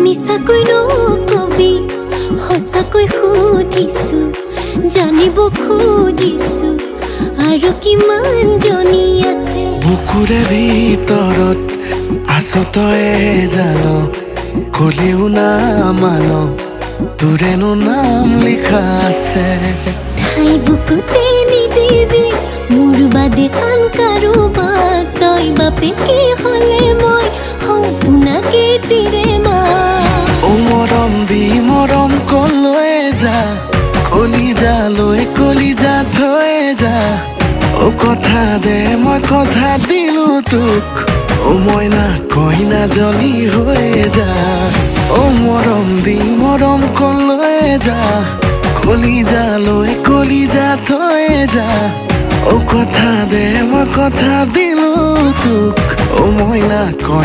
মিছাকৈ নকবি সঁচাকৈ সুধিছো জানিব খুজিছো আৰু কিমান জনী আছে বুকুৰে ভিতৰত আছ তয়ে জান কলিও না মান তোৰেনো নাম লিখা আছে ঠাই বুকুতে নিদিবি মোৰ বাদে আন কাৰোবাক তই বাপেকে হ'লে মই সম্পূৰ্ণাকে তিৰে মা ও মৰম দি মৰম কলৈ যা কলিজা থৈ যা ও কথা দে মই কথা দিলো তোক ও মইনা কইনা জনী হৈ যা ও মৰম দি মৰম কলৈ যা কলিজা থৈ যা ও কথা দে মই কথা দিলো তোক ও মইনা কইনা